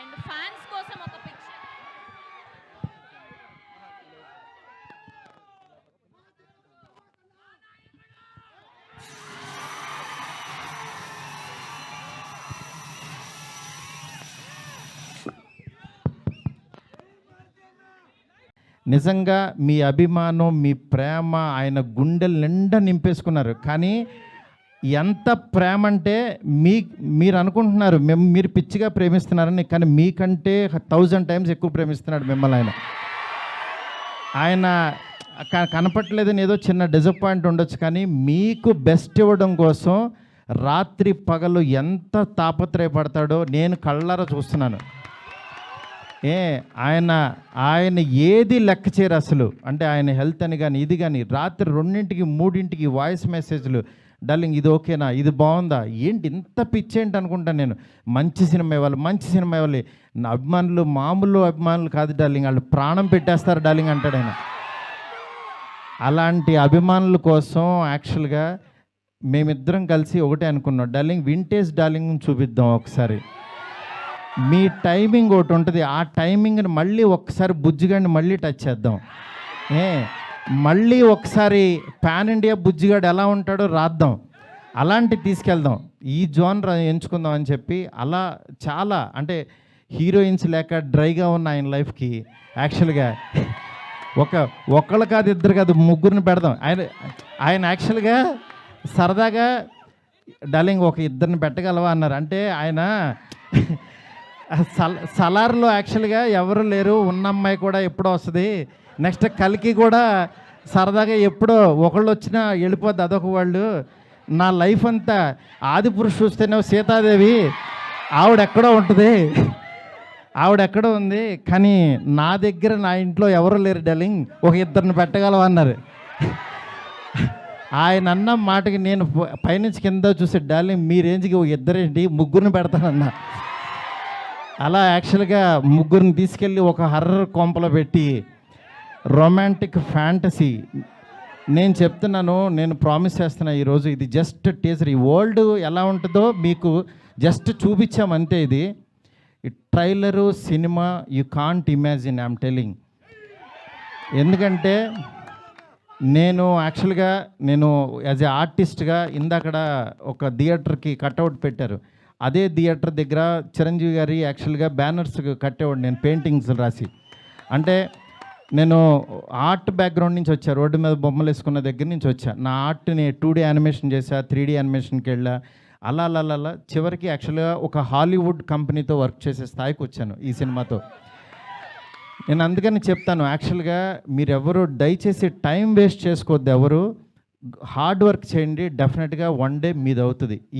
And fans కోసం ఒక picture. నిజంగా మీ అభిమానం, మీ ప్రేమ ఆయన గుండెల నిండా నింపేసుకున్నారు. కానీ ఎంత ప్రేమ అంటే మీరు అనుకుంటున్నారు మీరు పిచ్చిగా ప్రేమిస్తున్నారని, కానీ మీకంటే 1000 టైమ్స్ ఎక్కువ ప్రేమిస్తున్నాడు మిమ్మల్ని ఆయన. ఆయన కనపట్లేదని ఏదో చిన్న డిసప్పాయింట్ ఉండొచ్చు, కానీ మీకు బెస్ట్ ఇవ్వడం కోసం రాత్రి పగలు ఎంత తాపత్రయపడతాడో నేను కళ్ళారా చూస్తున్నాను. ఆయన ఏది లెక్క చేయరు అసలు. అంటే ఆయన హెల్త్ అని కానీ ఇది కానీ రాత్రి 2ంటికి 3ంటికి వాయిస్ మెసేజ్లు, డార్లింగ్ ఇది ఓకేనా, ఇది బాగుందా, ఏంటి ఇంత పిచ్చేంటి అనుకుంటాను నేను. మంచి సినిమా ఇవ్వాలి, మంచి సినిమా ఇవ్వాలి. నా అభిమానులు మామూలు అభిమానులు కాదు డార్లింగ్, వాళ్ళు ప్రాణం పెట్టేస్తారు డార్లింగ్ అంటాడు ఆయన. అలాంటి అభిమానుల కోసం యాక్చువల్గా మేమిద్దరం కలిసి ఒకటే అనుకున్నాం, డార్లింగ్ వింటేజ్ డార్లింగ్ చూపిద్దాం ఒకసారి. మీ టైమింగ్ ఒకటి ఉంటుంది, ఆ టైమింగ్ని మళ్ళీ ఒకసారి బుజ్జిగాడిని మళ్ళీ టచ్ చేద్దాం. మళ్ళీ ఒకసారి పాన్ ఇండియా బుజ్జిగాడు ఎలా ఉంటాడో రాద్దాం, అలాంటి తీసుకెళ్దాం, ఈ జోనర్ ఎంచుకుందాం అని చెప్పి. అలా చాలా అంటే హీరోయిన్స్ లేక డ్రైగా ఉన్న ఆయన లైఫ్కి యాక్చువల్గా ఒకళ్ళు కాదు, ఇద్దరు కాదు, ముగ్గురిని పెడదాం. ఆయన యాక్చువల్గా సరదాగా డార్లింగ్ ఒక ఇద్దరిని పెట్టగలవా అన్నారు. అంటే ఆయన సలార్లో యాక్చువల్గా ఎవరు లేరు, ఉన్న అమ్మాయి కూడా ఎప్పుడో వస్తుంది, నెక్స్ట్ కలికి కూడా సరదాగా ఎప్పుడో ఒకళ్ళు వచ్చినా వెళ్ళిపోద్ది అదొక వాళ్ళు. నా లైఫ్ అంతా ఆది పురుషు చూస్తేనే సీతాదేవి ఆవిడెక్కడో ఉంటుంది, ఆవిడెక్కడో ఉంది, కానీ నా దగ్గర నా ఇంట్లో ఎవరు లేరు డార్లింగ్, ఒక ఇద్దరిని పెట్టగలవా అన్నారు. ఆయన అన్న మాటకి నేను పైనుంచి కింద చూసే, డార్లింగ్ మీ రేంజ్కి ఒక ఇద్దరేంటి, ముగ్గురిని పెడతానన్నా. అలా యాక్చువల్గా ముగ్గురిని తీసుకెళ్ళి ఒక హర్రర్ కొంపలో పెట్టి రొమాంటిక్ ఫ్యాంటసీ. నేను చెప్తున్నాను, నేను ప్రామిస్ చేస్తున్నా ఈరోజు ఇది జస్ట్ టీజర్. ఈ వరల్డ్ ఎలా ఉంటుందో మీకు జస్ట్ చూపించామంతే. ఇది trailer cinema you can't imagine, I'm telling. ఎందుకంటే నేను యాక్చువల్గా యాజ్ ఏ ఆర్టిస్ట్గా ఇందాకడ ఒక థియేటర్కి కట్అవుట్ పెట్టారు, అదే థియేటర్ దగ్గర చిరంజీవి గారి యాక్చువల్గా బ్యానర్స్ కట్టేవాడు నేను, పెయింటింగ్స్ రాసి. అంటే నేను ఆర్ట్ బ్యాక్గ్రౌండ్ నుంచి వచ్చా, రోడ్డు మీద బొమ్మలు వేసుకున్న దగ్గర నుంచి వచ్చా. నా ఆర్ట్ని 2D యానిమేషన్ చేశా, 3D యానిమేషన్కి వెళ్ళా. అలా చివరికి యాక్చువల్గా ఒక హాలీవుడ్ కంపెనీతో వర్క్ చేసే స్థాయికి వచ్చాను ఈ సినిమాతో. నేను అందుకని చెప్తాను, యాక్చువల్గా మీరెవరు దయచేసి టైం వేస్ట్ చేసుకోవద్దు, ఎవరు హార్డ్ వర్క్ చేయండి, డెఫినెట్గా వన్ డే మీది అవుతుంది.